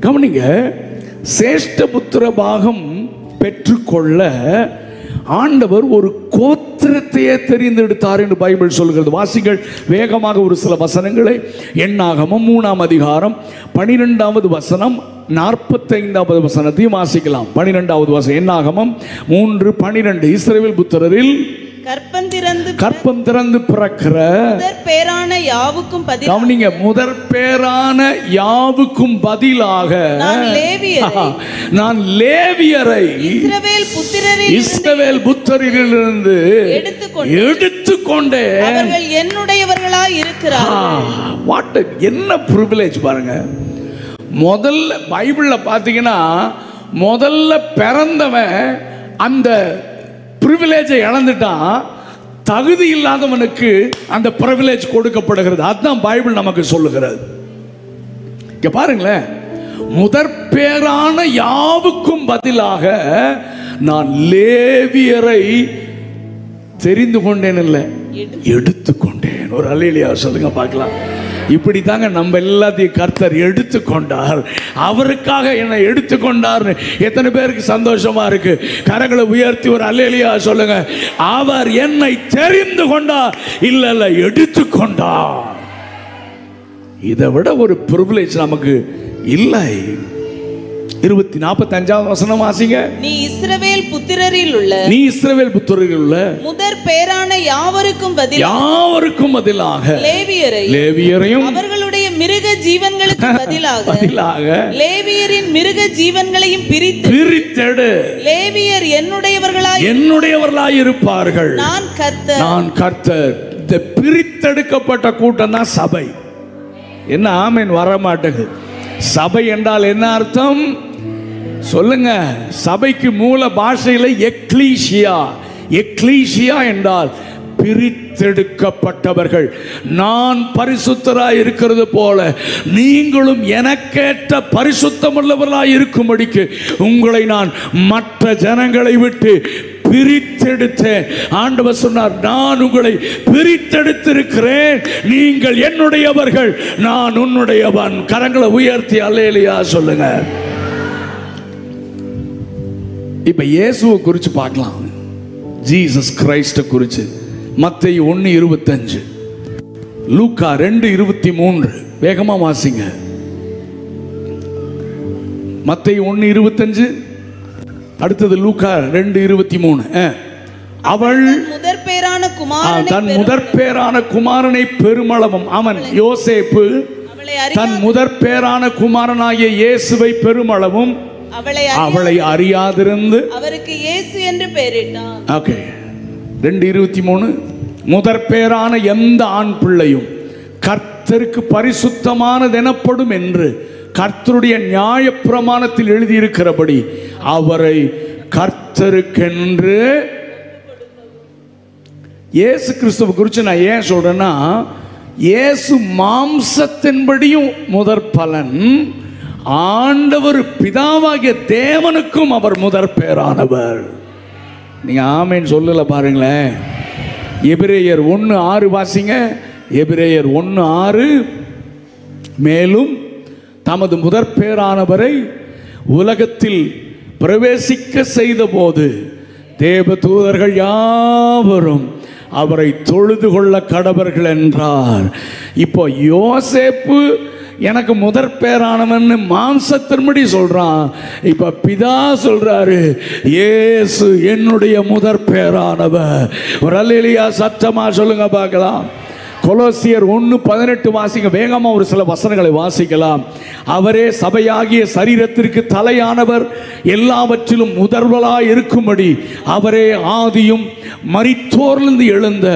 கவனிங்க, சேஷ்ட புத்திர பாகம் பெற்றுக்கொள்ள ஆண்டவர் ஒரு கோத்திரத்தையே தெரிந்தெடுத்தார் என்று பைபிள் சொல்கிறது. வாசிங்கள் வேகமாக ஒரு சில வசனங்களை. எண்ணாகமம் 3ஆம் அதிகாரம் 12வது வசனம் 45வது வசனத்தையும் வாசிக்கலாம். 12வது வசனம், எண்ணாகமம் 3:12. இஸ்ரவேல் புத்திரரில் கற்பம் திறந்து பிறக்கிற முதற் பேரான யாவுக்கும் பதிலாக, கவனிங்க, முதற் பேரான யாவுக்கும் பதிலாக நான் லேவியரை இஸ்ரவேல் புத்திரரிலிருந்து எடுத்துக்கொண்டே அவர்கள் என்னுடையவர்களாய் இருக்கிறார்கள். என்ன பிரிவிலேஜ் பாருங்க. முதல்ல பைபிள்ல பாத்தீங்கன்னா முதல்ல பிறந்தவன் அந்த பிரிவிலேஜை இழந்துட்டான். தகுதி இல்லாதவனுக்கு அந்த பிரிவிலேஜ் கொடுக்கப்படுகிறது. அதுதான் பைபிள் நமக்கு சொல்லுகிறது. இங்க பாருங்களேன், முதற் பேரான யாவுக்கும் பதிலாக நான் லேவியரை தெரிந்து கொண்டேன், இல்லை எடுத்துக்கொண்டேன். ஒரு அல்லேலூயா சொல்லுங்க பார்க்கலாம். இப்படி தாங்க நம்ம எல்லாத்தையும் கர்த்தர் எடுத்துக்கொண்டார். அவருக்காக என்னை எடுத்துக்கொண்டார். எத்தனை பேருக்கு சந்தோஷமா இருக்கு? கரங்களை உயர்த்தி ஒரு அல்லேலூயா சொல்லுங்க. அவர் என்னை தெரிந்து கொண்டார், இல்ல எடுத்துக்கொண்டார். இதை விட ஒரு பிரிவிலேஜ் நமக்கு இல்லை. 45வது வசனம் வாசிங்க. நீ இஸ்ரவேல் புத்திரரில் உள்ள முதற் பேரான யாவருக்கும் பதிலாக லேவியரையும் அவர்களுடைய மிருக ஜீவன்களுக்கு பதிலாக லேவியரின் மிருக ஜீவன்களையும் பிரித்தெடு. லேவியர் என்னுடையவர்களாய் இருப்பார்கள். நான் கர்த்தர். இந்த பிரித்தெடுக்கப்பட்ட கூட்டம் தான் சபை. என்ன ஆமென் வர மாட்டேங்குது. சபை என்றால் என்ன அர்த்தம் சொல்லுங்க? சபைக்கு மூல பாஷையில் எக்லீசியா. எக்லீசியா என்றால் பிரித்தெடுக்கப்பட்டவர்கள். நான் பரிசுத்தராய் இருக்கிறது போல நீங்களும் எனக்கேற்ற பரிசுத்தமுள்ளவர்களாய் இருக்கும்படிக்கு உங்களை நான் மற்ற ஜனங்களை விட்டு பிரித்தெடுத்தேன். ஆண்டவர் சொன்னார், நான் உங்களை பிரித்தெடுத்திருக்கிறேன், நீங்கள் என்னுடையவர்கள், நான் உன்னுடையவன். கரங்களை உயர்த்தி அல்லேலூயா சொல்லுங்க. இப்ப இயேசுவை குறித்து பார்க்கலாம். ஜீசஸ் கிரைஸ்ட குறித்து மத்தேயு 1:25, லூக்கா 2:23. வேகமா வாசிங்க. மத்தேயு 1:25, அடுத்தது லூக்கா 2:23. அவள் தன் முதற் பேரான குமாரனை பெருமளவும், அவன் யோசேப்பு தன் முதற் பேரான குமாரனாகிய இயேசுவை பெருமளவும் அவளை அறியாதிருந்து அவருக்கு இயேசு என்று பெயரிட்டான். ஓகே. 2:23, முதற் பேரான எந்த ஆண் பிள்ளையும் கர்த்தருக்கு பரிசுத்தமானது எனப்படும் என்று கர்த்தருடைய நியாயப்பிரமாணத்தில் எழுதியிருக்கிறபடி அவரை கர்த்தருக்கென்று. இயேசு கிறிஸ்துவை குறித்து நான் ஏன் சொல்றேன்னா, இயேசு மாம்சத்தின்படியும் முதற் பலன், ஆண்டவர் பிதாவாகிய தேவனுக்கும் அவர் முதற் பேரானவர். நீங்க ஆமேன் சொல்லல பாருங்களேன். எபிரேயர் 1:6 வாசிங்க. எபிரேயர் 1:6, மேலும் தமது முதற் பேரானவரை உலகத்தில் பிரவேசிக்க செய்த போது தேவ தூதர்கள் யாவரும் அவரை தொழுது கொள்ள கடவர்கள் என்றார். இப்போ யோசேப்பு எனக்கு முதற் பேரானவன் மாம்சத்தின்படி சொல்றான். இப்ப பிதா சொல்றாரு, இயேசு என்னுடைய முதற் பேரானவர். ஒரு அல்லேலூயா சத்தமா சொல்லுங்க பார்க்கலாம். கொலோசியர் 1:18 வாசிங்க. வேகமா ஒரு சில வசனங்களை வாசிக்கலாம். அவரே சபையாகிய சரீரத்திற்கு தலையானவர், எல்லாவற்றிலும் முதல்வராய் இருக்கும்படி அவரே ஆதியும் மரித்தோரிலிருந்து எழுந்த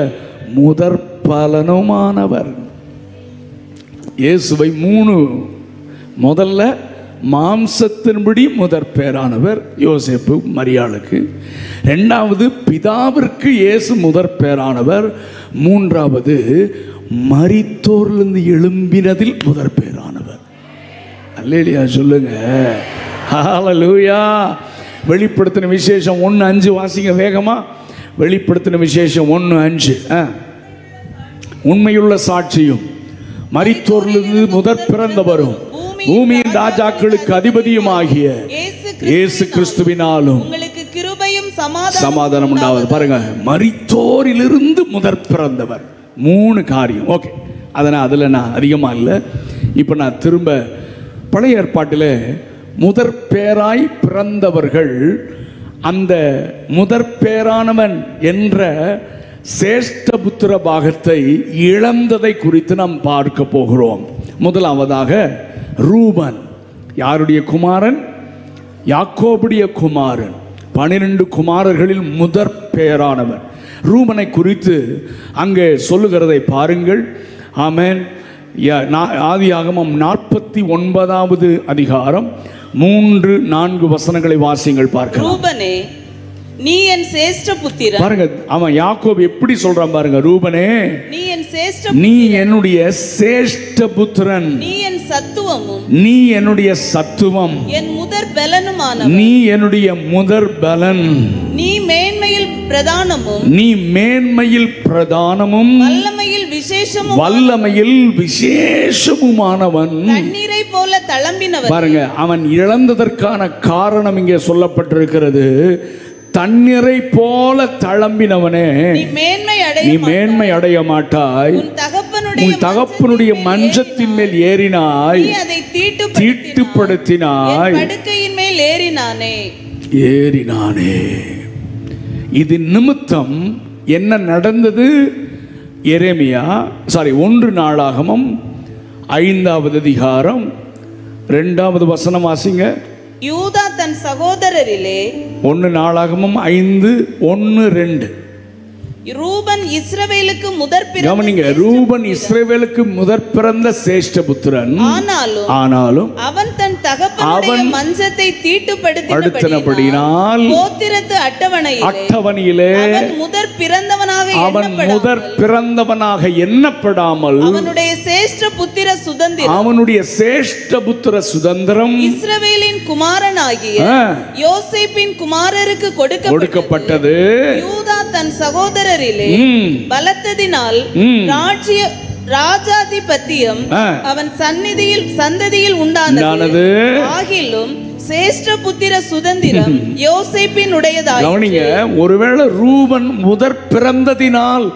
முதற் பலனுமானவர். இயேசுவை 3 முதல்ல மாம்சத்தின்படி முதற் பேரானவர் யோசேப்பு மரியாளுக்கு, இரண்டாவது பிதாவிற்கு இயேசு முதற் பேரானவர், மூன்றாவது மரித்தோரிலிருந்து எழும்பினதில் முதற் பேரானவர். அல்லேலூயா சொல்லுங்க. ஹல்லேலூயா. வெளிப்படுத்தின விசேஷம் 1:5 வாசிங்க வேகமா. வெளிப்படுத்தின விசேஷம் 1:5. உண்மையுள்ள சாட்சியும் மரித்தோரிலிருந்து முதற் பிறந்தவரும் பூமியின் ராஜாக்களுக்கு அதிபதியுமாகிய இயேசு கிறிஸ்துவினாலும் உங்களுக்கு கிருபையும் சமாதானம் உண்டாவது. பாருங்க, மரித்தோரிலிருந்து முதற் பிறந்தவர். 3 காரியம். ஓகே, அதில் நான் அதிகமாக இல்லை. இப்போ நான் திரும்ப பழைய ஏற்பாட்டில் முதற் பேராய் பிறந்தவர்கள், அந்த முதற் பேரானவன் என்ற சேஷ்டபுத்திர பாகத்தை இழந்ததை குறித்து நாம் பார்க்க போகிறோம். முதலாவதாக ரூபன். யாருடைய குமாரன்? யாக்கோபுடைய குமாரன். 12 குமாரர்களில் முதற் பேரானவன் ரூபனை குறித்து அங்கே சொல்லுகிறதை பாருங்கள். ஆமென். ஆதியாகமம் 49வது அதிகாரம் 3-4 வசனங்களை வாசிங்கள் பார்க்கலாம். ரூபனே, நீ என் சேஷ்ட புத்திரன். பாருங்க, அவன் யாக்கோபு எப்படி சொல்றான் பாருங்க. ரூபனே, நீ என் சேஷ்ட, நீ என்னுடைய சேஷ்ட புத்திரன், நீ என் சத்துவமும், நீ என்னுடைய சத்துவம், என் முதற் பலனுமானவன், நீ என்னுடைய முதற் பலன், நீ மேன்மையில் பிரதானமும், நீ மேன்மையில் பிரதானமும், வல்லமையில் விசேஷமுமானவன். தண்ணீரை போல தளம்பினவன். பாருங்க, அவன் இழந்ததற்கான காரணம் இங்கே சொல்லப்பட்டிருக்கிறது. தண்ணீரை போல தளம்பினவனே, நீ மேன்மை அடைய மாட்டாய். உன் தகப்பனுடைய மஞ்சத்தின் மேல் ஏறினாய், அதை தீட்டுப்படுத்தினாய், படுக்கையின் மேல் ஏறினானே. இது நிமித்தம் என்ன நடந்தது? எரேமியா 1 நாளாகமம் 5வது அதிகாரம் 2வது வசனம் வாசிங்க. யூதா தன் சகோதரரிலே 1 நாளாகமம் 5:1-2. ரூபன் இஸ்ரவேலுக்கு முதற் கவனிங்க, ரூபன் இஸ்ரவேலுக்கு முதற் பிறந்த சேஷ்டபுத்திரன். ஆனாலும் அவன் தன் தகப்பனுடைய மஞ்சத்தை தீட்டுப்படுத்தினபடியினால் கோத்திரத்து அட்டவணையிலே அவன் முதற் பிறந்தவனாக எண்ணப்படாமல் அவனுடைய சேஷ்ட புத்திர சுதந்திரம் இஸ்ரவேலின் குமாரனாகிய யோசேப்பின் குமாரருக்கு கொடுக்கப்பட்டது. யூதா தன் சகோதரரிலே பலத்ததினால் ராஜாதிபத்தியம் அவன் சந்ததியில் உண்டானது. ஆகிலும் சேஷ்ட புத்திர சுதந்திரம் யோசேப்பின் உடையதாயிற்று. கவனிங்க, ஒருவேளை ரூபன் முதற் பிறந்ததினால்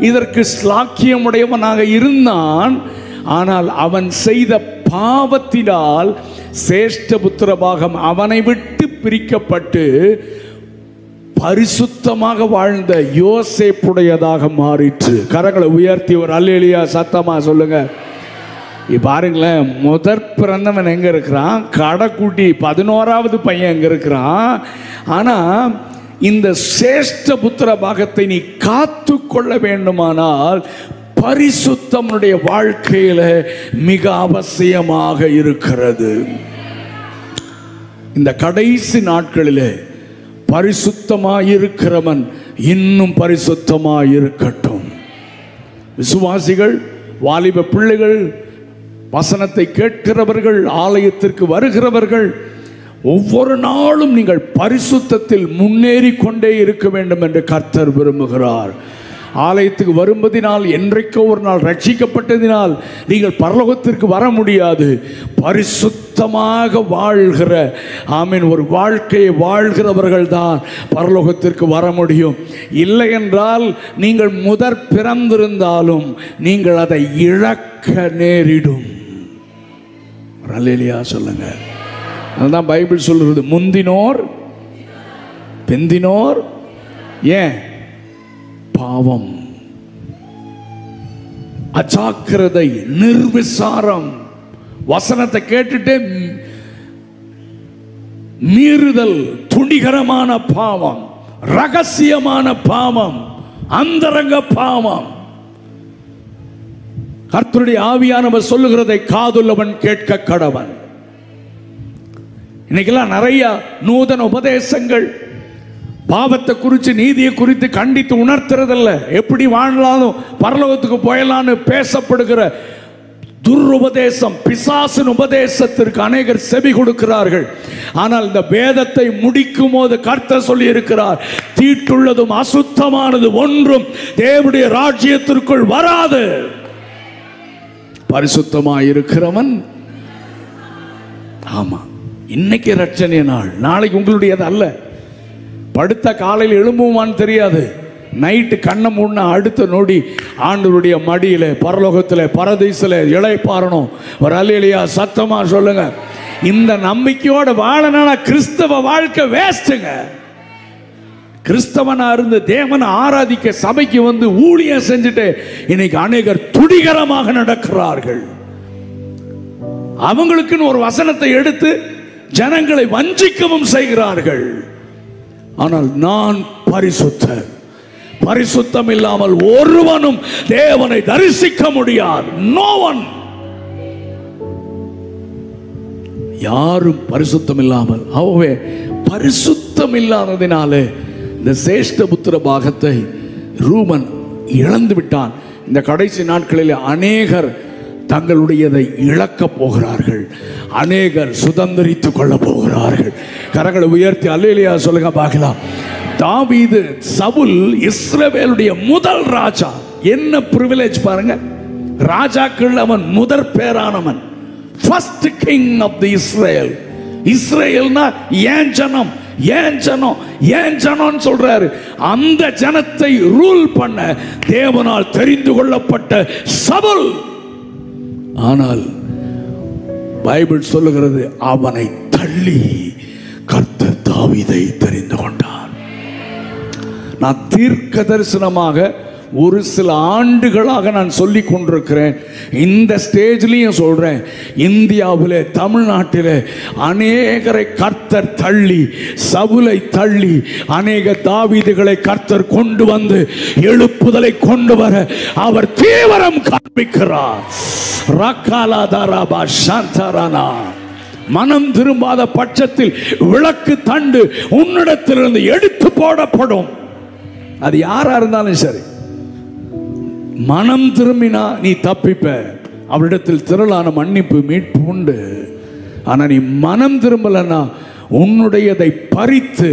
இதற்கு ஸ்லாக்கியமுடையவனாக இருந்தான். ஆனால் அவன் செய்த பாவத்தினால் சேஷ்ட புத்திர பாகம் அவனை விட்டு பிரிக்கப்பட்டு பரிசுத்தமாக வாழ்ந்த யோசேப்புடையதாக மாறிற்று. கரங்களை உயர்த்தி ஒரு அல்லேலூயா சத்தமா சொல்லுங்க. பாருங்களேன், முதற் பிறந்தவன் எங்க இருக்கிறான்? கடைக்குட்டி 11வது பையன் எங்க இருக்கிறான்? ஆனா இந்த சேஷ்ட புத்திர பாகத்தை நீ காத்து கொள்ள வேண்டுமானால் பரிசுத்தமுடைய வாழ்க்கையில மிக அவசியமாக இருக்கிறது. இந்த கடைசி நாட்களிலே பரிசுத்தமாயிருக்கிறவன் இன்னும் பரிசுத்தமாயிருக்கட்டும். விசுவாசிகள், வாலிப பிள்ளைகள், வசனத்தை கேட்கிறவர்கள், ஆலயத்திற்கு வருகிறவர்கள், ஒவ்வொரு நாளும் நீங்கள் பரிசுத்தத்தில் முன்னேறி கொண்டே இருக்க வேண்டும் என்று கர்த்தர் விரும்புகிறார். ஆலயத்துக்கு வரும்பதினால், என்றைக்கோ ஒரு நாள் ரட்சிக்கப்பட்டதினால் நீங்கள் பரலோகத்திற்கு வர முடியாது. பரிசுத்தமாக வாழ்கிற ஒரு வாழ்க்கையை வாழ்கிறவர்கள் தான் பரலோகத்திற்கு வர முடியும். இல்லை என்றால் நீங்கள் முதற் பிறந்திருந்தாலும் நீங்கள் அதை இழக்க நேரிடும். அல்லேலூயா சொல்லுங்க. அதுதான் பைபிள் சொல்கிறது, முந்தினோர் பிந்தினோர் ஏன் பாவம், அஜாக்கிரதை, நிர்விசாரம், வசனத்தை கேட்டுட்டே மீறுதல், துணிகரமான பாவம், ரகசியமான பாவம், அந்தரங்க பாவம். கர்த்தருடைய ஆவியானவர் சொல்லுகிறதை காதுள்ளவன் கேட்க கடவன். இன்னைக்கெல்லாம் நிறைய நூதன உபதேசங்கள் பாவத்தை குறித்து, நீதியை குறித்து கண்டித்து உணர்த்துறதில்ல. எப்படி வாழ்ந்தாலும் பரலோகத்துக்கு போயலான்னு பேசப்படுகிற துருபதேசம், பிசாசின் உபதேசத்திற்கு அநேகர் செவி கொடுக்கிறார்கள். ஆனால் இந்த வேதத்தை முடிக்கும் போது கர்த்தர் சொல்லி இருக்கிறார், தீட்டுள்ளதும் அசுத்தமானது ஒன்றும் தேவனுடைய ராஜ்யத்திற்குள் வராது. பரிசுத்தமாயிருக்கிறவன் ஆமா, இன்னைக்கு ரட்சணிய நாள், நாளைக்கு உங்களுடையது அல்ல. படுத்த காலையில் எழும்புவான்னு தெரியாது, நைட்டு கண்ணை மூடின அடுத்த நொடி ஆண்டவருடைய மடியில பரலோகத்தில் பரதீசில் இளைப்பாறணும். ஒரு அல்லேலூயா சத்தமா சொல்லுங்க. இந்த நம்பிக்கையோட வாழனா கிறிஸ்தவ வாழ்க்கை வேஸ்ட்டுங்க. கிறிஸ்தவனா இருந்து தேவனை ஆராதிக்க சபைக்கு வந்து ஊழியம் செஞ்சுட்டு இன்னைக்கு அநேகர் துடிகரமாக நடக்கிறார்கள். அவங்களுக்குன்னு ஒரு வசனத்தை எடுத்து ஜனங்களை வஞ்சிக்கவும் செய்கிறார்கள். ஆனால் நான் பரிசுத்தர், பரிசுத்தம் இல்லாமல் ஒருவனும் தேவனை தரிசிக்க முடியாது. No one. யாரும் பரிசுத்தம் இல்லாமல், அவவே பரிசுத்தம் இல்லாததினாலே இந்த சேஷ்டபுத்திர பாகத்தை ரூமன் இழந்து விட்டான். இந்த கடைசி நாட்களில் அநேகர் தங்களுடையதை இழக்கப் போகிறார்கள், அநேகர் சுதந்திரித்துக் கொள்ள போகிறார்கள். கரங்களை உயர்த்தி அல்லேலூயா சொல்லுங்க பார்க்கலாம். தாவீது, சவுல் இஸ்ரவேலுடைய முதல் ராஜா. என்ன பிரிவிலேஜ் பாருங்க. ராஜாக்கள் அவன் முதற் பேரானவன். First king of the Israel. இஸ்ரேல்னா ஏன் ஜனம், ஏன் ஜனம், ஏன் ஜனம் சொல்றாரு. அந்த ஜனத்தை ரூல் பண்ண தேவனால் தெரிந்து கொள்ளப்பட்ட சவுல். ஆனால் பைபிள் சொல்லுகிறது, அவனை தள்ளி கர்த்தர் தாவீதை தெரிந்து கொண்டார். நான் தீர்க்க தரிசனமாக ஒரு சில ஆண்டுகளாக நான் சொல்லி கொண்டிருக்கிறேன். இந்த ஸ்டேஜ்லையும் சொல்றேன், இந்தியாவில் தமிழ்நாட்டில் அநேகரை கர்த்தர் தள்ளி, சவுலை தள்ளி அநேக தாவீதுகளை கர்த்தர் கொண்டு வந்து எழுப்புதலை கொண்டு வர அவர் தீவிரம் காண்பிக்கிறார். மனம் திரும்பாத பட்சத்தில் விளக்கு தண்டு உன்னிடத்திலிருந்து எடுத்து போடப்படும். அது யாரா இருந்தாலும் சரி, மனம் திரும்பினா நீ தப்பிப்ப. அவரிடத்தில் திரளான மன்னிப்பு மீட்பு உண்டு. ஆனா நீ மனம் திரும்பலன்னா உன்னுடையதை பறித்து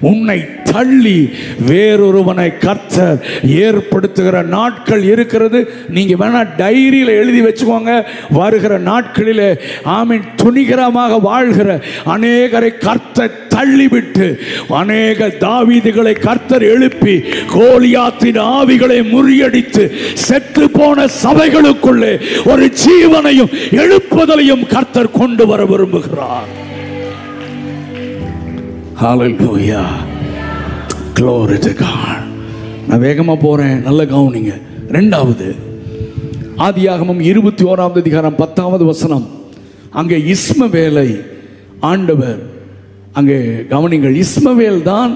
உன்னை தள்ளி வேறொருவனை கர்த்தர் ஏற்படுத்துகிற நாட்கள் இருக்கிறது. நீங்க வேணா டைரியில எழுதி வச்சுக்கோங்க. வருகிற நாட்களிலே ஆமீன் துணிகரமாக வாழ்கிற அநேகரை கர்த்தர் தள்ளிவிட்டு அநேக தாவீதுகளை கர்த்தர் எழுப்பி கோலியாத்தின் ஆவிகளை முறியடித்து செத்து போன சபைகளுக்குள்ளே ஒரு ஜீவனையும் எழுப்புதலையும் கர்த்தர் கொண்டு வர விரும்புகிறார். Hallelujah. Glory to God. நான் வேகமா போறேன், நல்ல கவனிங்க. இரண்டாவது ஆதியாகமம் 21ஆம் அதிகாரம் 10வது வசனம். அங்கே இஸ்மவேலை ஆண்டவர், அங்கே கவனிங்கள், இஸ்மவேல் தான்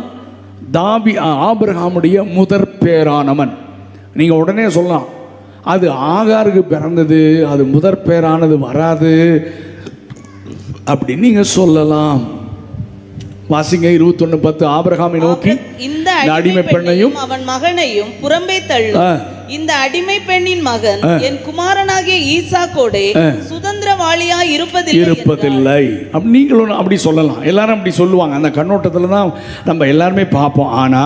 ஆபிரகாமுடைய முதற் பேரானவன். நீங்க உடனே சொல்லலாம், அது ஆகாருக்கு பிறந்தது, அது முதற் பேரானது வராது அப்படின்னு நீங்க சொல்லலாம். வாசிங்க 21:10. ஆபிரகாமை நோக்கி இந்த அடிமை பெண்ணையும் அவன் மகனையும் புறம்பே தள்ளும். இந்த அடிமை பெண்ணின் மகன் என் குமாரனாகிய ஈசாக்கோடே சுதந்திரவாளியா இருப்பதில்லை. நீங்களும் அப்படி சொல்லலாம், எல்லாரும் அப்படி சொல்லுவாங்க. அந்த கண்ணோட்டத்தில் தான் நம்ம எல்லாருமே பார்ப்போம். ஆனா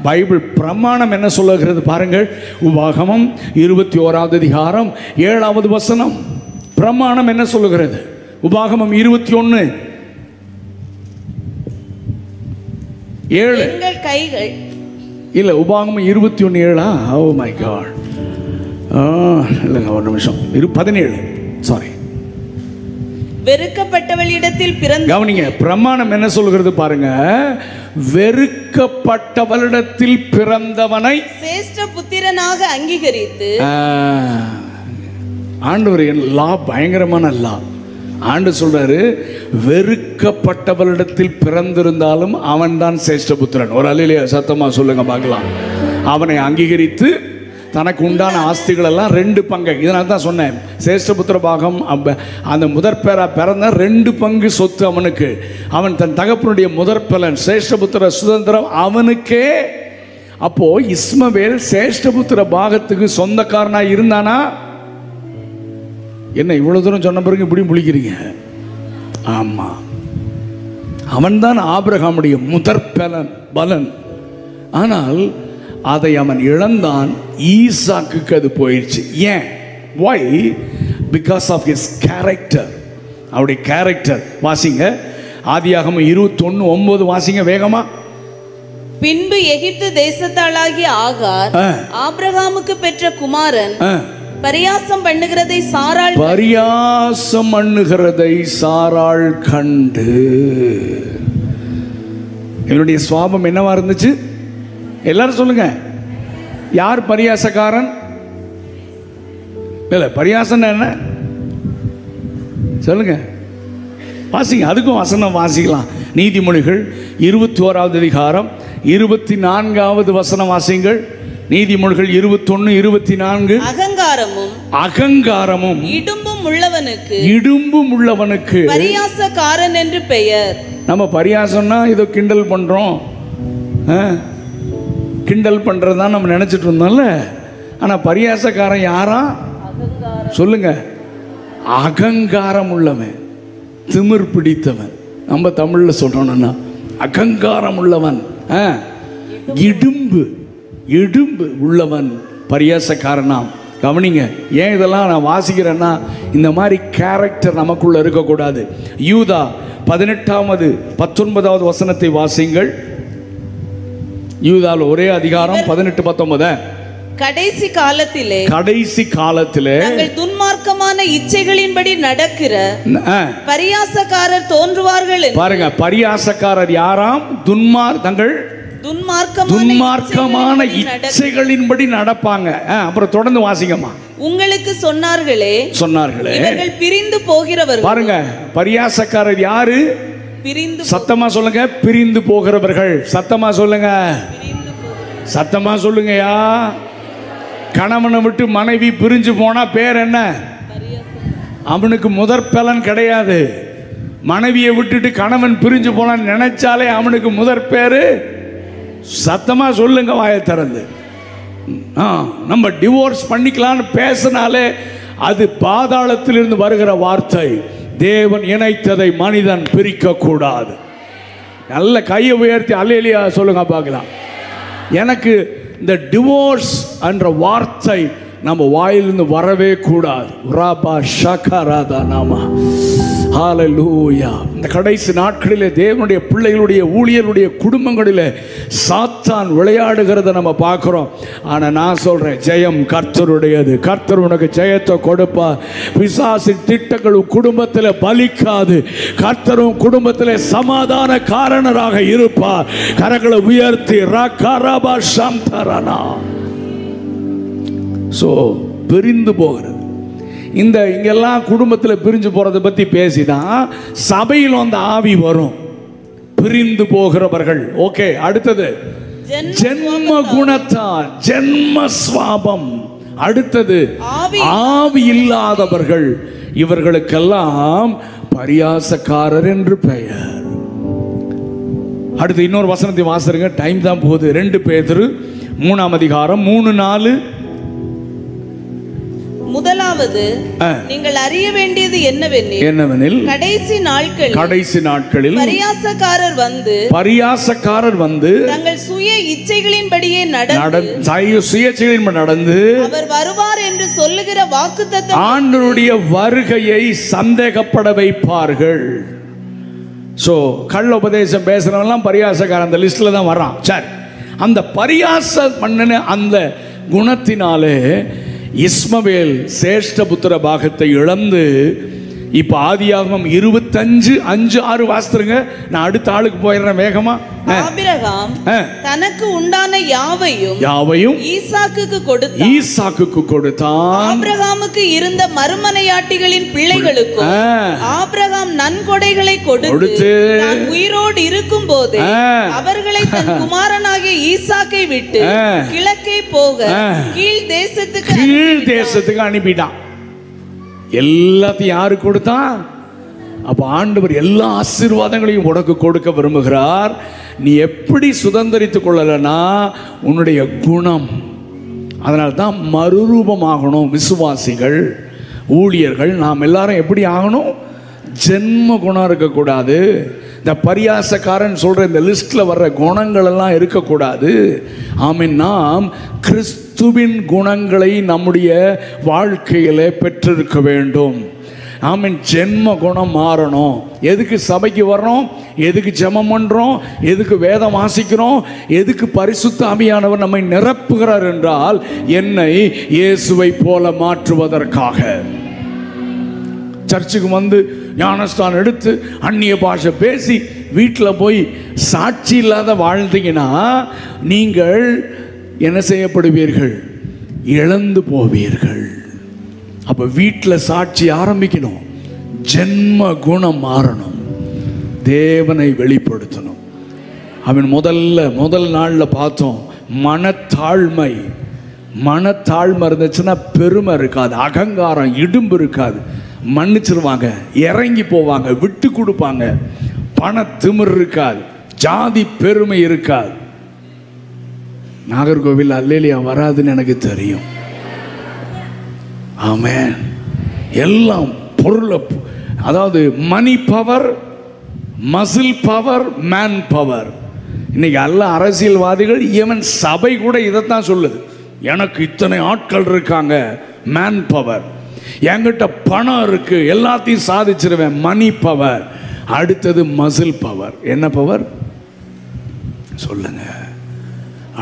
பைபிள் பிரமாணம் என்ன சொல்லுகிறது பாருங்கள். உபாகமம் 21ஆவது அதிகாரம் 7வது வசனம். பிரமாணம் என்ன சொல்லுகிறது? உபாகமம் 21:7. எங்கள் கைகள் இல்ல, உபாகமம் 21:7. ஓ மை காட், இல்லைங்க ஒரு நிமிஷம், 17. சாரி. வெறுக்கப்பட்டவளிடத்தில் பிறந்த, கவனிங்க, பிரமாணம் என்ன சொல்கிறது பாருங்க. வெறுக்கப்பட்டவளிடத்தில் பிறந்தவனை சேஷ்ட புத்திரனாக அங்கீகரித்து. ஆண்டவர் லா பயங்கரமான லா. ஆண்டு சொல்றாரு, வெறுக்கப்பட்டவளிடத்தில் பிறந்திருந்தாலும் அவன் தான் சேஷ்டபுத்திரன். ஒரு அல்லேலூயா சத்தமா சொல்லுங்க பார்க்கலாம். அவனை அங்கீகரித்து தனக்கு உண்டான ஆஸ்திகள் எல்லாம் 2 பங்கு. இதனால தான் சொன்னேன், சேஷ்டபுத்திர பாகம் அந்த முதற்பேரா பிறந்த 2 பங்கு சொத்து அவனுக்கு. அவன் தன் தகப்பனுடைய முதற்பலன் சேஷ்டபுத்திர சுதந்திரம் அவனுக்கே. அப்போ இஸ்மவேல் சேஷ்டபுத்திர பாகத்துக்கு சொந்தக்காரனா இருந்தானா? என்ன இவ்வளவு தூரம் சொன்ன பிறகு இப்படி முழிக்கிறீங்க? ஆமா, அவன்தான் ஆபிரகாமுடைய முதற் பலன். ஆனால் அதை அவன் இழந்தான். ஈசாக்குக்கு அது போயிடுச்சு. ஏன்? why? because of his character. அவருடைய கேரக்டர். வாசிங்க ஆதியாகமம் 21:9 வாசிங்க வேகமா. பின்பு எகிப்து தேசத்தாளாகிய ஆகார் ஆபிரகாமுக்கு பெற்ற குமாரன் பரியாசம் பண்ணுகிறதை சாராள் கண்டு. என்னுடைய சுவாபம் என்னவா இருந்துச்சு? எல்லாரும் சொல்லுங்க, யார் பரியாசக்காரன்? இல்ல பரியாசம் என்ன சொல்லுங்க, வாசிங்க. அதுக்கும் வசனம் வாசிக்கலாம். நீதிமொழிகள் 21வது அதிகாரம் 24வது வசனம் வாசிங்கள். நீதிமொழிகள் 21:24. அகங்காரமும் இடும்பும் உள்ளவனுக்கு பரியாசக்காரன் என்று பெயர். நம்ம பரியாசம்னா இதோ கிண்டல் பண்றோம், கிண்டல் பண்றதுதான் நம்ம நினைச்சிட்டு இருந்தோம்ல. ஆனா பரியாசக்காரன் யாரா சொல்லுங்க? அகங்காரம் உள்ளவன், திமிர் பிடித்தவன். நம்ம தமிழ்ல சொல்றோம்னா அகங்காரம் உள்ளவன், இடும்பு உள்ளவன் பரியாசக்காரனாம். கவனிங்க, ஏன் இதெல்லாம் நான் வாசிக்கிறேன்னா இந்த மாதிரி கேரக்டர் நமக்குள்ள இருக்கக்கூடாது. யூதா 18வது 19வது வசனத்தை வாசிங்கள். யூதால ஒரே அதிகாரம் 18-19. கடைசி காலத்திலே நாங்கள் துன்மார்க்கமான இச்சைகளின்படி நடக்கிற பரியாசக்காரர் தோன்றுவார்கள். பாருங்க, பரியாசக்காரர் யாராம்? துன்மார்க்கமான இச்சைகளின்படி நடப்பாங்க. அப்புறம் தொடர்ந்து வாசிங்கம்மா. உங்களுக்கு சொன்னார்களே இவர்கள் பிரிந்து போகிறவர்கள். பாருங்க, பரியாசக்காரர் யாரு? சத்தமா சொல்லுங்க, பிரிந்து போகிறவர்கள். சத்தமா சொல்லுங்க, சத்தமா சொல்லுங்கயா. கணவனை விட்டு மனைவி பிரிஞ்சு போனா பேர் என்ன? அவனுக்கு முதற் பலன் கிடையாது. மனைவியை விட்டுட்டு கணவன் பிரிஞ்சு போனான்னு நினைச்சாலே அவனுக்கு முதற் பேரு. சத்தமா சொல்லுங்க வாயை திறந்து. நம்ம டிவோர்ஸ் பண்ணிக்கலான்னு பேசினாலே அது பாதாளத்திலிருந்து வருகிற வார்த்தை. தேவன் இணைத்ததை மனிதன் பிரிக்க கூடாது. நல்ல கையை உயர்த்தி அல்லேலூயா சொல்லுங்க பார்க்கலாம். எனக்கு இந்த டிவோர்ஸ் என்ற வார்த்தை நம்ம வாயிலிருந்து வரவே கூடாது. ராபா ஷகராதா நாமா. ஹல்லேலூயா. இந்த கடைசி நாட்களிலே தேவனுடைய பிள்ளைகளுடைய ஊழியருடைய குடும்பங்களிலே சாத்தான் விளையாடுகிறத நம்ம பார்க்கிறோம். ஆனா நான் சொல்றேன், ஜெயம் கர்த்தருடையது. கர்த்தர் உனக்கு ஜெயத்தை கொடுப்பார். பிசாசின் திட்டங்கள் குடும்பத்தில் பலிக்காது. கர்த்தரும் குடும்பத்தில் சமாதான காரணராக இருப்பார். கரங்களை உயர்த்தி ரகரபா சம்தரனா. சோ பிரிந்து போகிறது. இங்கெல்லாம் குடும்பத்தில் பிரிஞ்சு போறதை பத்தி பேசிதான் சபையில் அந்த ஆவி வரும். பிரிந்து போகிறவர்கள். ஓகே, அடுத்தது ஜென்ம குணத்தால், ஜென்ம ஸ்வாபம். அடுத்தது ஆவி இல்லாதவர்கள். இவர்களுக்கெல்லாம் பரியாசக்காரர் என்று பெயர். அடுத்து இன்னொரு வசனத்தை வாசிருங்க, டைம் தான் போகுது. 2 பேதுரு 3ஆம் அதிகாரம் 3-4. முதலாவது நீங்கள் அறிய வேண்டியது என்னவெனில் கடைசி நாட்களில் பரியாசக்காரர் வந்து தங்கள் சுய இச்சைகளின்படியே நடந்து அவர் வருவார் என்று சொல்லுகிற வாக்குத்தத்தம் ஆண்டவருடைய வருகையை சந்தேகப்பட வைப்பார்கள். சோ கள்ள உபதேசம் பேசுறவெல்லாம் பரியாசக்காரன் அந்த லிஸ்ட்ல தான் வரான். சரி, அந்த பரியாசம் பண்ணின அந்த குணத்தினாலே இஸ்மவேல் சேஷ்ட புத்திர பாகத்தை இழந்து இப்ப ஆதியாகமம் 25:5-6 வாசித்துருங்க. நான் அடுத்த ஆளுக்கு போயிடுறேன் வேகமா. ஆபிரகாம் தனக்கு உண்டான யாவையும் ஈசாக்குக்கு கொடுத்தான். ஆபிரகாமுக்கு இருந்த மறுமனையாட்டிகளின் பிள்ளைகளுக்கும் ஆபிரகாம் நன்கொடைகளை கொடுத்து தான் உயிரோடு இருக்கும் போதே அவர்களை தன் குமாரனாகிய ஈசாக்கை விட்டு கிழக்கே போக கீழ் தேசத்துக்கு அனுப்பிட்டான். எல்லாத்தையும் யாரு கொடுத்தான்? அப்ப ஆண்டவர் எல்லா ஆசீர்வாதங்களையும் உனக்கு கொடுக்க விரும்புகிறார். நீ எப்படி சுதந்திரித்துக் கொள்ளலனா உன்னுடைய குணம். அதனால தான் மறுரூபமாகணும். விசுவாசிகள், ஊழியர்கள் நாம் எல்லாரும் எப்படி ஆகணும்? ஜென்ம குணம் இருக்கக்கூடாது. இந்த பரியாசக்காரன் சொல்ற இந்த லிஸ்ட்ல வர்ற குணங்கள் எல்லாம் இருக்கக்கூடாது. ஆமீன். நாம் கிறிஸ்துவின் குணங்களை நம்முடைய வாழ்க்கையில பெற்றிருக்க வேண்டும். ஆமென். ஜென்ம குணம் மாறணும். எதுக்கு சபைக்கு வர்றோம், எதுக்கு ஜெபம் பண்றோம், எதுக்கு வேதம் வாசிக்கிறோம், எதுக்கு பரிசுத்த ஆவியானவர் நம்மை நிரப்புகிறார் என்றால் என்னை இயேசுவை போல மாற்றுவதற்காக. சர்ச்சுக்கு வந்து ஞானஸ்தானம் எடுத்து அந்நிய பாஷை பேசி வீட்டில் போய் சாட்சி இல்லாத வாழ்ந்தீங்கன்னா நீங்கள் என்ன செய்யப்படுவீர்கள்? இழந்து போவீர்கள். அப்போ வீட்டில் சாட்சி ஆரம்பிக்கணும். ஜென்ம குணம் மாறணும். தேவனை வெளிப்படுத்தணும். அவன் முதல் நாளில் பார்த்தோம், மனத்தாழ்மை. மனத்தாழ்மை இருந்துச்சுன்னா பெருமை இருக்காது, அகங்காரம் இடும்பு இருக்காது. மன்னிச்சிருவாங்க, இறங்கி போவாங்க, விட்டு கொடுப்பாங்க. பண திமிர் இருக்காது, ஜாதி பெருமை இருக்காது. நாகர்கோவில் அல்லேலியா வராதுன்னு எனக்கு தெரியும். ஆமென். எல்லாம் பொருளை, அதாவது money power, muscle power, man power. இன்னைக்கு எல்லா அரசியல்வாதிகள், ஈவன் சபை கூட இதைத்தான் சொல்லுது. எனக்கு இத்தனை ஆட்கள் இருக்காங்க, மேன் பவர். என்கிட்ட பணம் இருக்கு, எல்லாத்தையும் சாதிச்சிருவேன், மணி பவர். அடுத்தது மசில் பவர். என்ன பவர் சொல்லுங்க?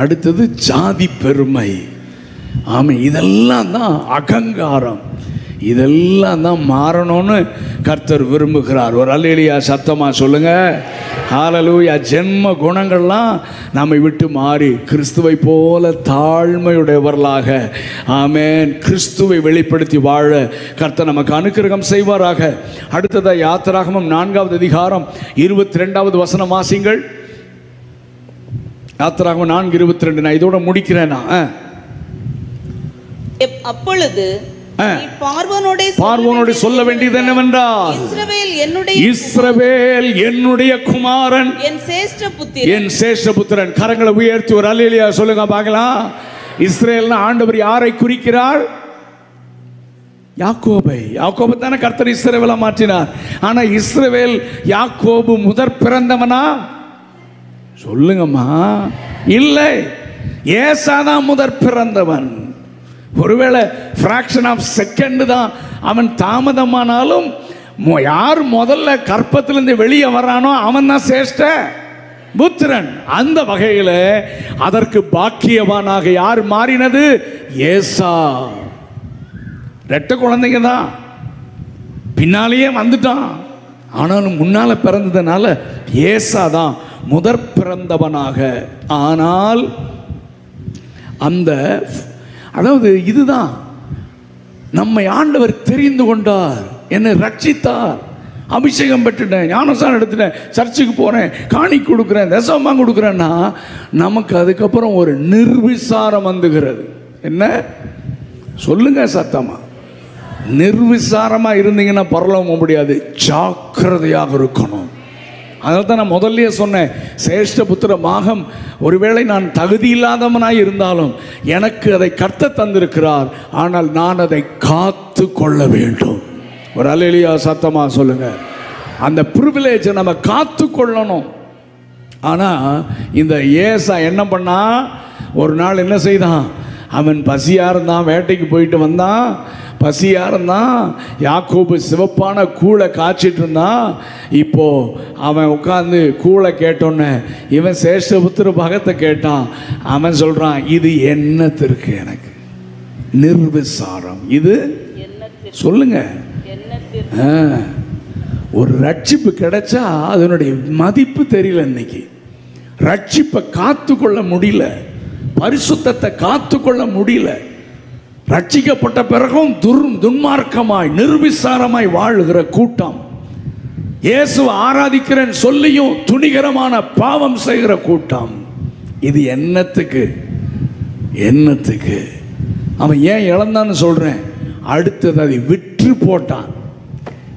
அடுத்தது ஜாதி பெருமை. ஆமாம், இதெல்லாம் தான் அகங்காரம். இதெல்லாம் தான் மாறணும்னு கர்த்தர் விரும்புகிறார். ஒரு அல்லேலூயா சத்தமா சொல்லுங்க. ஹல்லேலூயா. ஜென்ம குணங்கள்லாம் நம்மை விட்டு மாறி கிறிஸ்துவை போல தாழ்மையுடையவர்களாக, ஆமென், கிறிஸ்துவை வெளிப்படுத்தி வாழ கர்த்தர் நமக்கு அனுக்கிரகம் செய்வாராக. அடுத்ததா யாத்திராகமம் 4வது அதிகாரம் 22வது வசனம் வாசிங்கள். யாத்திராகமம் 4:22. நான் இதோட முடிக்கிறேன். அப்பொழுது பார்வோனோடு சொல்ல வேண்டியது என்னவென்றால், இஸ்ரவேல் என்னுடைய குமாரன், என் சேஷ்ட புத்திரன். கரங்களை உயர்த்தி ஒரு அல்லேலூயா சொல்லுங்க பார்க்கலாம். இஸ்ரவேல்னா ஆண்டவர் யாரை குறிக்கிறார்? யாக்கோபை. யாக்கோபை தானே கர்த்தர் இஸ்ரவேலை மாற்றினார். ஆனா இஸ்ரவேல் யாக்கோபு முதற் பிறந்தவனா? சொல்லுங்கம்மா. இல்லை, ஏசாதான் முதற் பிறந்தவன். ஒருவேளை ஃப்ராக்ஷன் ஆஃப் செகண்ட் தான் அவன் தாமதமானாலும், யார் முதல்ல கற்பத்திலிருந்து வெளியே வரானோ அவன் தான் சேஷ்ட புத்திரன். அந்த வகையில் அதற்கு பாக்கியவானாக யார் மாறினது? ஏசா. ரெட்ட குழந்தைங்க தான், பின்னாலேயே வந்துட்டான். ஆனாலும் முன்னால பிறந்ததுனால ஏசா தான் முதற் பிறந்தவனாக. ஆனால் அந்த, அதாவது இதுதான் நம்மை ஆண்டவர் தெரிந்து கொண்டார், என்னை ரட்சித்தார், அபிஷேகம் பெற்றுட்டேன், ஞானஸ்தானம் எடுத்துட்டேன், சர்ச்சுக்கு போகிறேன், காணி கொடுக்குறேன், தசமம் கொடுக்குறேன்னா நமக்கு அதுக்கப்புறம் ஒரு நிர்விசாரம் வந்துகிறது. என்ன சொல்லுங்க சத்தமா? நிர்விசாரமாக இருந்தீங்கன்னா பரலோகம் முடியாது. ஜாக்கிரதையாக இருக்கணும். அதனால தான் நான் முதல்லயே சொன்னேன், சேஷ்ட புத்திர பாகம் ஒருவேளை நான் தகுதி இல்லாதவனாய் இருந்தாலும் எனக்கு அதை கர்த்தர் தந்திருக்கிறார். ஆனால் நான் அதை காத்து கொள்ள வேண்டும். ஒரு அல்லேலூயா சத்தமா சொல்லுங்க. அந்த பிரிவிலேஜை நம்ம காத்து கொள்ளணும். ஆனால் இந்த ஏசா என்ன பண்ணா, ஒரு நாள் என்ன செய்தான், அவன் பசியாக இருந்தான், வேட்டைக்கு போயிட்டு வந்தான், பசியாக இருந்தான். யாக்கோபு சிவப்பான கூளை காய்ச்சிட்டு இருந்தான். இப்போ அவன் உட்காந்து கூளை கேட்டோன்னே இவன் சேஷ்டபுத்திர பாகத்தை கேட்டான். அவன் சொல்றான், இது என்னத்திற்கு? எனக்கு நிர்விசாரம். இது சொல்லுங்க. ஒரு ரட்சிப்பு கிடைச்சா அதனுடைய மதிப்பு தெரியல. இன்னைக்கு ரட்சிப்பை காத்து கொள்ள முடியல, பரிசுத்தத்தை காத்து கொள்ள முடியல. ரட்சிக்கப்பட்ட பிறகும் துன்மார்க்கமாய் நிர்விசாரமாய் வாழுகிற கூட்டம், இயேசுவை ஆராதிக்கிறேன் சொல்லியும் துணிகரமான பாவம் செய்கிற கூட்டம். இது என்னத்துக்கு? என்னத்துக்கு? அவன் ஏன் இழந்தான்னு சொல்றேன். அடுத்தது அதை விற்று போட்டான்.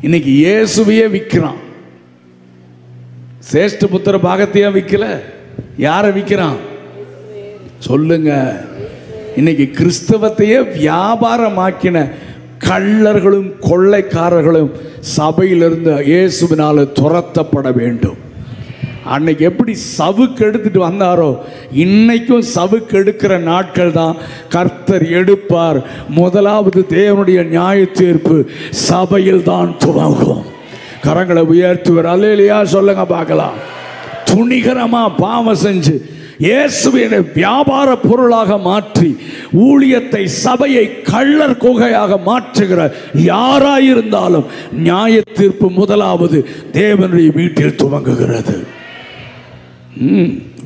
இன்னைக்கு இயேசுவையே விற்கிறான். சேஷ்ட புத்திர பாகத்தையே விற்கல, யாரை விற்கிறான் சொல்லுங்க? இன்னைக்கு கிறிஸ்தவத்தையே வியாபாரமாக்கின கள்ளர்களும் கொள்ளைக்காரர்களும் சபையிலிருந்து இயேசுவினால துரத்தப்பட வேண்டும். அன்னைக்கு எப்படி சவுக்கு எடுத்துட்டு வந்தாரோ இன்னைக்கும் சவுக்கு எடுக்கிற நாட்கள் தான். கர்த்தர் எடுப்பார். முதலாவது தேவனுடைய நியாய தீர்ப்பு சபையில் தான் துவங்கும். கரங்களை உயர்த்துவார். அல்லேலூயா சொல்லுங்க பார்க்கலாம். துணிகரமா பாவம் செஞ்சு இயேசுவினை வியாபார பொருளாக மாற்றி ஊழியத்தை சபையை கள்ளர் குகையாக மாற்றுகிற யாராயிருந்தாலும் நியாய தீர்ப்பு முதலாவது தேவனுடைய வீட்டில் துவங்குகிறது.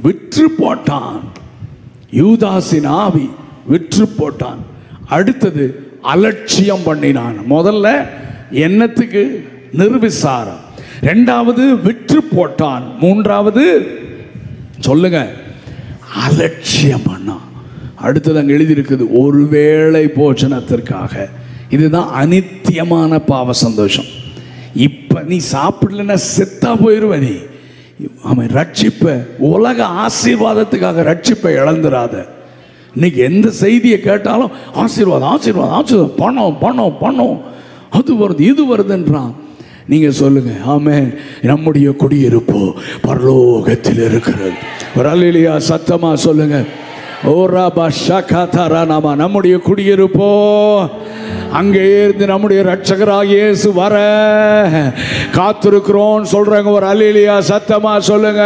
விற்று போட்டான், யூதாசின் ஆவி விற்று போட்டான். அடுத்தது அலட்சியம் பண்ணினான். முதல்ல என்னத்துக்கு? நிர்விசாரம். இரண்டாவது விற்று போட்டான். மூன்றாவது சொல்லுங்க, அலட்சியம் பண்ணான். அடுத்தது அங்கே எழுதியிருக்குது, ஒருவேளை போஜனத்திற்காக. இதுதான் அனித்தியமான பாவ சந்தோஷம். இப்போ நீ சாப்பிடலன்னா செத்தா போயிடுவ நீ. அவன் ரட்சிப்ப, உலக ஆசீர்வாதத்துக்காக ரட்சிப்பை இழந்துடாத. இன்னைக்கு எந்த செய்தியை கேட்டாலும் ஆசீர்வாதம் ஆசீர்வாதம் ஆசீர்வாதம், பணம் பணம் பணம், அது வருது இது வருதுன்றான். நீங்க சொல்லுங்க, ஆமென். நம்முடைய குடியிருப்போ பரலோகத்தில் இருக்கிறது. ஒரு அல்லேலூயா சத்தமா சொல்லுங்க. ஓரா பஷகதரா நாம, நம்முடைய குடியிருப்போ அங்கே இருந்து நம்முடைய இரட்சகராகிய இயேசு வர காத்திருக்கிறோம் சொல்றாங்க. ஒரு அல்லேலூயா சத்தமா சொல்லுங்க.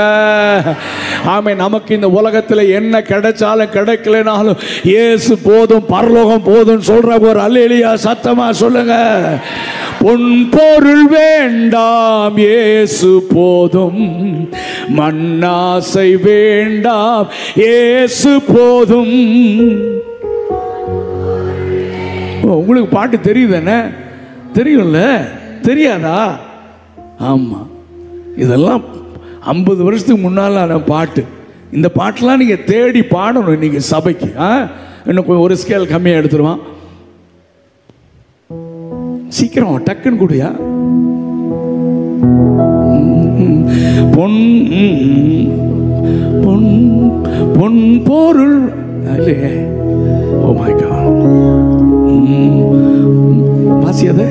ஆமென். நமக்கு இந்த உலகத்தில் என்ன கிடைச்சாலும் கிடைக்கலனாலும் இயேசு போதும், பரலோகம் போதும் சொல்றாங்க. ஒரு அல்லேலூயா சத்தமா சொல்லுங்க. பொன் பொருள் வேண்டாம், இயேசு போதும். மண்ணாசை வேண்டாம், இயேசு போதும். உங்களுக்கு பாட்டு தெரியுதானே? தெரியும்ல? தெரியாதா? ஆமா, இதெல்லாம் 50 வருஷத்துக்கு முன்னால பாட்டு. இந்த பாட்டெல்லாம் நீங்க தேடி பாடணும் இன்னைக்கு சபைக்கு. இன்னும் ஒரு ஸ்கேல் கம்மியா எடுத்துருவான். சீக்கிரம் டக்குன்னு கூடியா. பொன் பொன் பொன் பொருள். ஓ மை காட், வாசியது.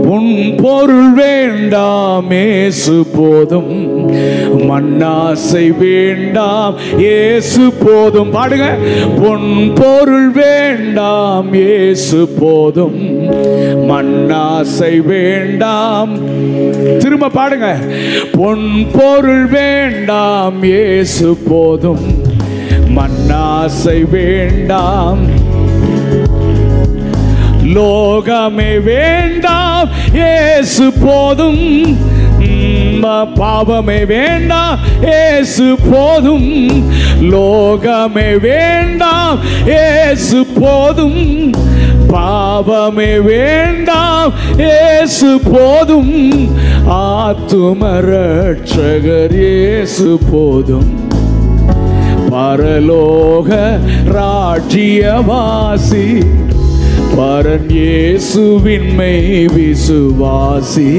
பொன் பொருள் வேண்டாம், இயேசு போதும். மண்ணாசை வேண்டாம், இயேசு போதும். பாடுங்க. பொன் பொருள் வேண்டாம், இயேசு போதும். மண்ணாசை வேண்டாம். திரும்ப பாடுங்க. பொன் பொருள் வேண்டாம், இயேசு போதும். மண்ணாசை வேண்டாம். லோகமே வேண்டாம், இயேசு போதும். பாவமே வேண்டாம், இயேசு போதும். லோகமே வேண்டாம், இயேசு போதும். பாவமே வேண்டாம், இயேசு போதும். ஆத்தும ரட்சகர் இயேசு போதும். பரலோக ராஜ்யவாசி பரன் இயேசுவின் மெய் விசுவாசி.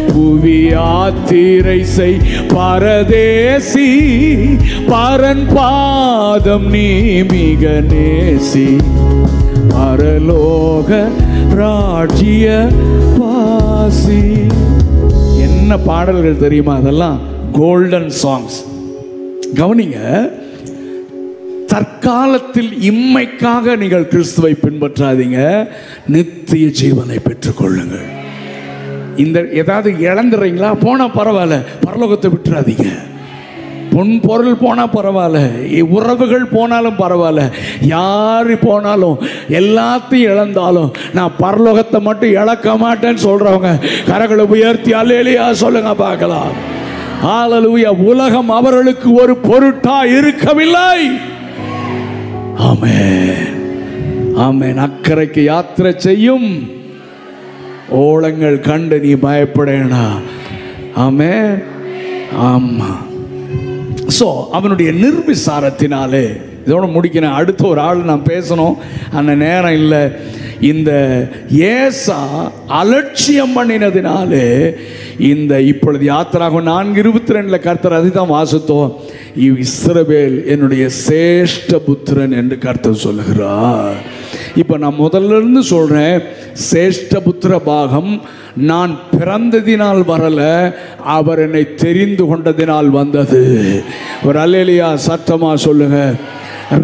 புவி யாத்திரை செய் பரதேசி. பரன் பாதம் நீ மிக நேசி. பரலோக ராஜ்யவாசி. என்ன பாடல்கள் தெரியுமா? அதெல்லாம் கோல்டன் சாங்ஸ். கவனிங்க. தற்காலத்தில் இம்மைக்காக நீங்கள் கிறிஸ்துவை பின்பற்றாதீங்க, நித்திய ஜீவனை பெற்றுக்கொள்ளுங்கள். இந்த ஏதாவது இழந்துறீங்களா? போனா பரவாயில்ல, பரலோகத்தை விட்டுறாதீங்க. பொன் பொருள் போனா பரவாயில்ல, உறவுகள் போனாலும் பரவாயில்ல, யாரு போனாலும், எல்லாத்தையும் இழந்தாலும் நான் பரலோகத்தை மட்டும் இழக்க மாட்டேன்னு சொல்றவங்க கரங்களை உயர்த்தி அல்லேலூயா சொல்லுங்க பார்க்கலாம். ஹல்லேலூயா. உலகம் அவர்களுக்கு ஒரு பொருட்டா இருக்கவில்லை. ஆமென், ஆமென். அக்கறைக்கு யாத்திரை செய்யும் ஓளங்கள் கண்டு நீ பயப்படேனா. ஆமென். ஆமா. ஸோ அவனுடைய நிர்விசாரத்தினாலே, இதோட முடிக்கிறேன். அடுத்த ஒரு ஆள் நான் பேசணும், அந்த நேரம் இல்லை. இந்த ஏசா அலட்சியம் பண்ணினதினாலே இந்த இப்பொழுது யாத்திராகும் 4:22 கர்த்தர் அதை தான் வாசித்தோம். இஸ்ரவேல் என்னுடைய சேஷ்ட புத்திரன் என்று கர்த்தர் சொல்லுகிறார். இப்போ நான் முதல்ல இருந்து சொல்றேன், சேஷ்ட புத்திர பாகம் நான் பிறந்ததினால் வரல, அவர் என்னை தெரிந்து கொண்டதினால் வந்தது. ஒரு அல்லேலூயா சத்தமா சொல்லுங்க.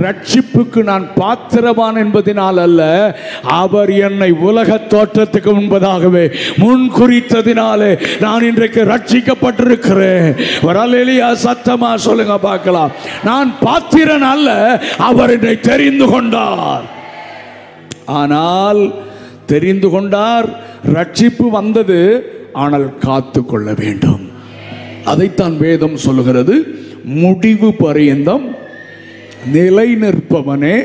ரட்சிப்புக்கு நான் பாத்திரவான் என்பதினால் அல்ல, அவர் என்னை உலக தோற்றத்துக்கு முன்பதாகவே முன்குறித்ததினாலே நான் இன்றைக்கு ரட்சிக்கப்பட்டிருக்கிறேன். ஒரு அல்லேலூயா சத்தமா சொல்லுங்க பார்க்கலாம். நான் பாத்திரன் அல்ல, அவர் என்னை தெரிந்து கொண்டார். ஆனால் தெரிந்து கொண்டார், ரட்சிப்பு வந்தது, ஆனால் காத்து கொள்ள வேண்டும். அதைத்தான் வேதம் சொல்லுகிறது. முடிவு பரியந்தம் நிலை நிற்பவனே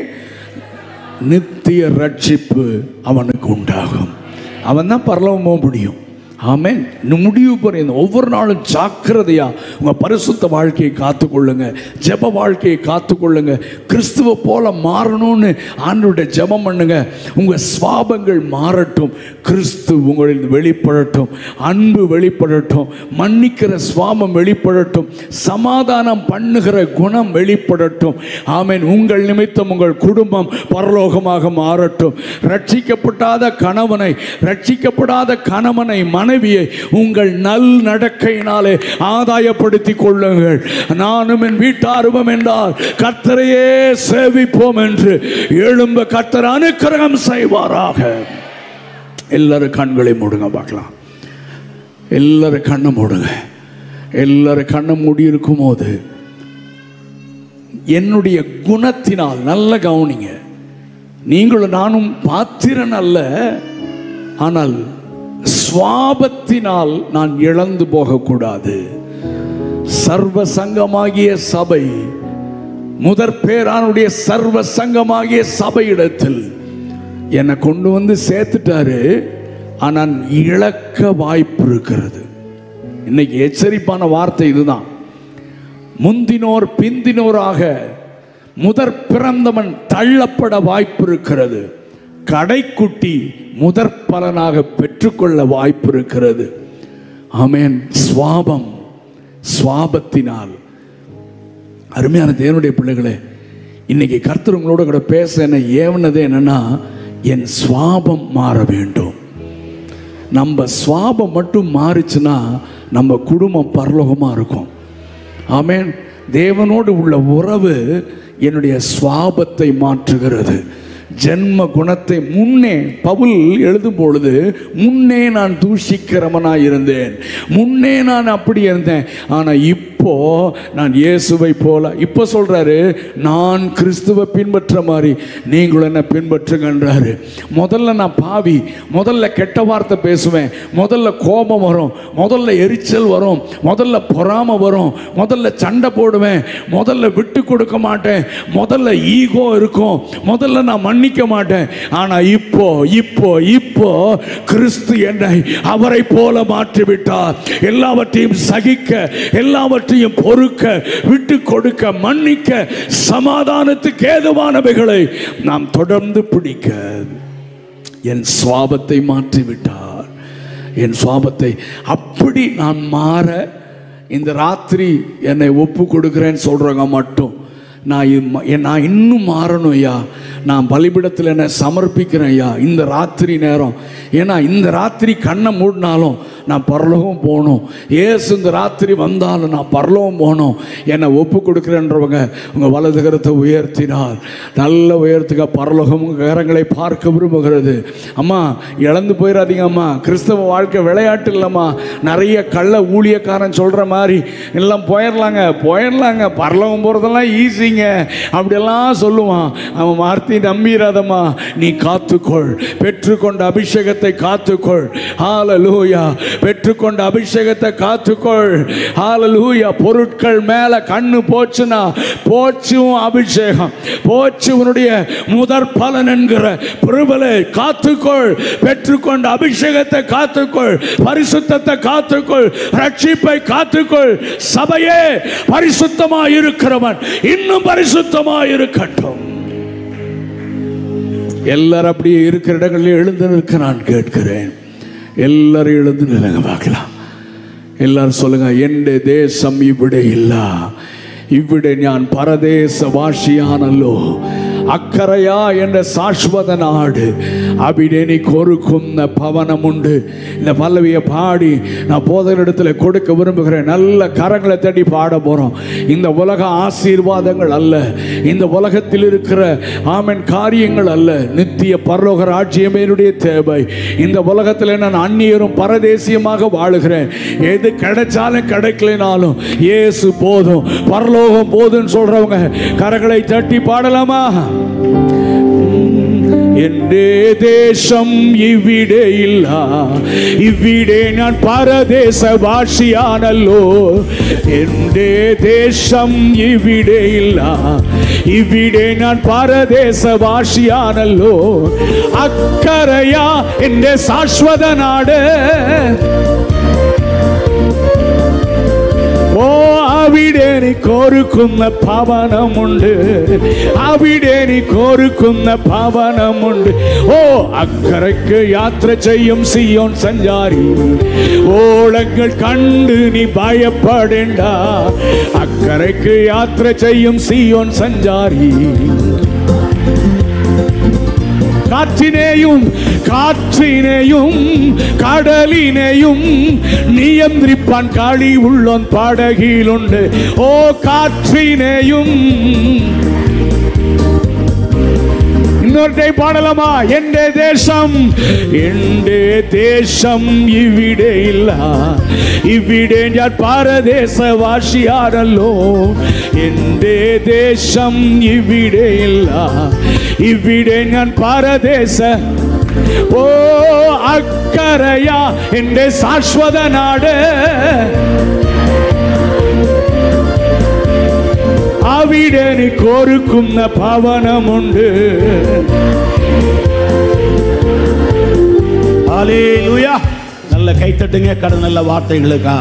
நித்திய ரட்சிப்பு அவனுக்கு உண்டாகும். அவன் தான் பரலோகம் போக முடியும். ஆமென். முடிவு பரியந்தம் ஒவ்வொரு நாளும் ஜாக்கிரதையா உங்க பரிசுத்த வாழ்க்கையை காத்துக்கொள்ளுங்க, ஜெப வாழ்க்கையை காத்துக்கொள்ளுங்க. கிறிஸ்துவ போல மாறணும்னு ஆண்டவருடைய ஜெபம் பண்ணுங்க. உங்க சுவாபங்கள் மாறட்டும், கிறிஸ்து உங்களில் வெளிப்படட்டும், அன்பு வெளிப்படட்டும், மன்னிக்கிற சுவாபம் வெளிப்படட்டும், சமாதானம் பண்ணுகிற குணம் வெளிப்படட்டும். ஆமென். உங்கள் நிமித்தம் உங்கள் குடும்பம் பரலோகமாக மாறட்டும். ரட்சிக்கப்படாத கணவனை மனைவியை உங்கள் நல் நடக்கையினாலே ஆதாயப்படுத்திக் கொள்ளுங்கள். நானும் என் வீட்டாருவம் என்றால் கர்த்தரையே சேவிப்போம் என்று எழும்ப கர்த்தர் அனுக்கிரகம் செய்வாராக. எல்லாரும் கண்களை மூடுங்க பார்க்கலாம். எல்லாரும் கண்ணை மூடுங்க. எல்லாரும் கண்ணை மூடி இருக்கும் போது என்னுடைய குணத்தினால், நல்ல கவனிங்க, நீங்களும் நானும் பாத்திரன் அல்ல, ஆனால் சுவாபத்தினால் நான் இழந்து போகக்கூடாது. சர்வ சங்கமாகிய சபை, முதற் பேரானுடைய சர்வ சங்கமாகிய சபையிடத்தில் என்னை கொண்டு வந்து சேர்த்துட்டாரு. ஆனால் இழக்க வாய்ப்பு இருக்கிறது. இன்னைக்கு எச்சரிப்பான வார்த்தை இதுதான். முந்தினோர் பிந்தினோராக முதற் பிறந்தவன் தள்ளப்பட வாய்ப்பு இருக்கிறது. கடைக்குட்டி முதற் பலனாக பெற்றுக்கொள்ள வாய்ப்பு இருக்கிறது. ஆமென். சுவாபத்தினால் அருமையான தேவனுடைய பிள்ளைகளே, இன்னைக்கு கர்த்தர் உங்களோட கூட பேச என்ன ஏவனது என்னன்னா, என் சுவாபம் மாற வேண்டும். நம்ம சுவாபம் மட்டும் மாறிச்சுன்னா நம்ம குடும்பம் பரலோகமா இருக்கும். ஆமென். தேவனோடு உள்ள உறவு என்னுடைய சுவாபத்தை மாற்றுகிறது. ஜென்ம குணத்தை முன்னே பவுல் எழுதும் பொழுது, முன்னே நான் தூஷிக்கிறவனாய் இருந்தேன், முன்னே நான் அப்படி இருந்தேன், ஆனா இப்போ நான் இயேசுவை போல. இப்போ சொல்றாரு, நான் கிறிஸ்துவை பின்பற்ற மாதிரி நீங்களும் என்ன பின்பற்றுங்கன்றாரு. முதல்ல நான் பாவி, முதல்ல கெட்ட வார்த்தை பேசுவேன், முதல்ல கோபம் வரும், முதல்ல எரிச்சல் வரும், முதல்ல பொறாமை வரும், முதல்ல சண்டை போடுவேன், முதல்ல விட்டு கொடுக்க மாட்டேன், முதல்ல ஈகோ இருக்கும், முதல்ல நான் மன்னிக்க மாட்டேன். ஆனா இப்போ இப்போ இப்போ கிறிஸ்து என்னை அவரை போல மாற்றிவிட்டார். எல்லாவற்றையும் சகிக்க, எல்லாவற்றையும் பொறுக்க, விட்டு கொடுக்க, மன்னிக்க, சமாதானத்துக்கு ஏதுவானவைகளை நாம் தொடர்ந்து பிடிக்க என் சுவாபத்தை மாற்றிவிட்டார். என் சுவாபத்தை அப்படி நான் மாற இந்த ராத்திரி என்னை ஒப்பு கொடுக்கிறேன்னு சொல்றவங்க மட்டும், நான் இன்னும் மாறணும் ஐயா, நான் பலிபீடத்தில் என்னை சமர்ப்பிக்கிறேன் ஐயா இந்த ராத்திரி நேரம். ஏன்னா இந்த ராத்திரி கண்ணை மூடினாலும் நான் பரலோகம் போகணும், ஏசு இந்த ராத்திரி வந்தாலும் நான் பரலோகம் போகணும், என்னை ஒப்பு கொடுக்குறேன்றவங்க உங்கள் வலது கரத்தை உயர்த்தினால் நல்ல உயர்த்துக்க. பரலோகம் உங்கள் கரங்களை பார்க்க விரும்புகிறது. அம்மா இழந்து போயிடாதீங்க அம்மா. கிறிஸ்தவ வாழ்க்கை விளையாட்டு இல்லைம்மா. நிறைய கள்ள ஊழியக்காரன் சொல்கிற மாதிரி எல்லாம் போயிடலாங்க, பரலோகம் போகிறதெல்லாம் ஈஸிங்க அப்படியெல்லாம் சொல்லுவான். அவன் வார்த்தை நம்பிராதம்மா. நீ காத்துக்கொள், பெற்றுக்கொண்ட அபிஷேகத்தை காத்துக்கொள். ஹல்லேலூயா. பெற்றுக்கொண்ட அபிஷேகத்தை காத்துக்கொள். ஹல்லேலூயா. பொருட்கள் மேல கண்ணு போச்சுன்னா போச்சும் அபிஷேகம், போச்சு உன்னுடைய முதற் பலன் என்கிற பிரபலை காத்துக்கொள். பெற்றுக்கொண்ட அபிஷேகத்தை காத்துக்கொள், பரிசுத்தத்தை காத்துக்கொள், ரட்சிப்பை காத்துக்கொள். சபையே பரிசுத்தமாய் இருக்கிறவன் இன்னும் பரிசுத்தமாய் இருக்கட்டும். எல்லாரும் அப்படியே இருக்கிற இடங்களில் எழுந்து நிற்க நான் கேட்கிறேன். எல்லாரும் எழுந்து நிற்க பார்க்கலாம். எல்லாரும் சொல்லுங்க, എന്റെ ദേശം ഇവിടെ ഇല്ല, ഇവിടെ ഞാൻ പരദേശവാസിയാണല്ലോ, അക്കരയാ എൻ്റെ ശാശ്വത നാട് അവിടെ എനിക്ക് ഒരുക്കുന്ന ഭവനമുണ്ട്. இந்த பல்லவியை பாடி நான் போதகரிடத்தில் கொடுக்க விரும்புகிறேன். நல்ல கரங்களை தட்டி பாட போறோம். இந்த உலக ஆசீர்வாதங்கள் அல்ல, இந்த உலகத்தில் இருக்கிற ஆமென் காரியங்கள் அல்ல, நித்திய பரலோக ராஜ்யமே என்னுடைய தேவை. இந்த உலகத்தில் நான் அந்நியரும் பரதேசியமாக வாழுகிறேன். எது கிடைச்சாலும் கிடைக்கலனாலும் இயேசு போதும், பரலோகம் போதும்னு சொல்றவங்க கரங்களை தட்டி பாடலாமா? എന്റെ ദേശം ഇവിടെ ഇല്ല, ഇവിടെ ഞാൻ പരദേശവാസിയാണല്ലോ. എന്റെ ദേശം ഇവിടെ ഇല്ല, ഇവിടെ ഞാൻ പരദേശവാസിയാണല്ലോ. അക്കരയാ എന്റെ ശാശ്വത നാട്. ഓ അവിടെ എനിക്കൊരുക്കുന്ന ഭവനമുണ്ട്, അവിടെ എനിക്കൊരുക്കുന്ന ഭവനമുണ്ട്. ഓ അക്കരയ്ക്ക് യാത്ര ചെയ്യും സിയോൻ സഞ്ചാരി, ഓളങ്ങൾ കണ്ട് നീ ഭയപ്പെടേണ്ട. അക്കരയ്ക്ക് യാത്ര ചെയ്യും സിയോൻ സഞ്ചാരി. കാറ്റിനെയും കടലിനെയും നിയന്ത്രിപ്പാൻ കഴിവുള്ളോൻ പടകിലുണ്ട്. ഓ കാറ്റിനെയും இன்னொரு பாடலாமா? എന്റെ ദേശം ഇവിടെ ഇല്ല, ഇവിടെ ഞാൻ പരദേശവാസിയാണല്ലോ. എന്റെ ദേശം ഇവിടെ ഇല്ല, ഇവിടെ ഞാൻ പരദേശ. ഓ അക്കരയാ എന്റെ ശാശ്വത നാട്, അവിടെ എനിക്കൊരുക്കുന്ന ഭവനമുണ്ട്. ஹல்லேலூயா. நல்ல கைத்தட்டுங்க. கடந்த நல்ல வார்த்தைகளுக்கா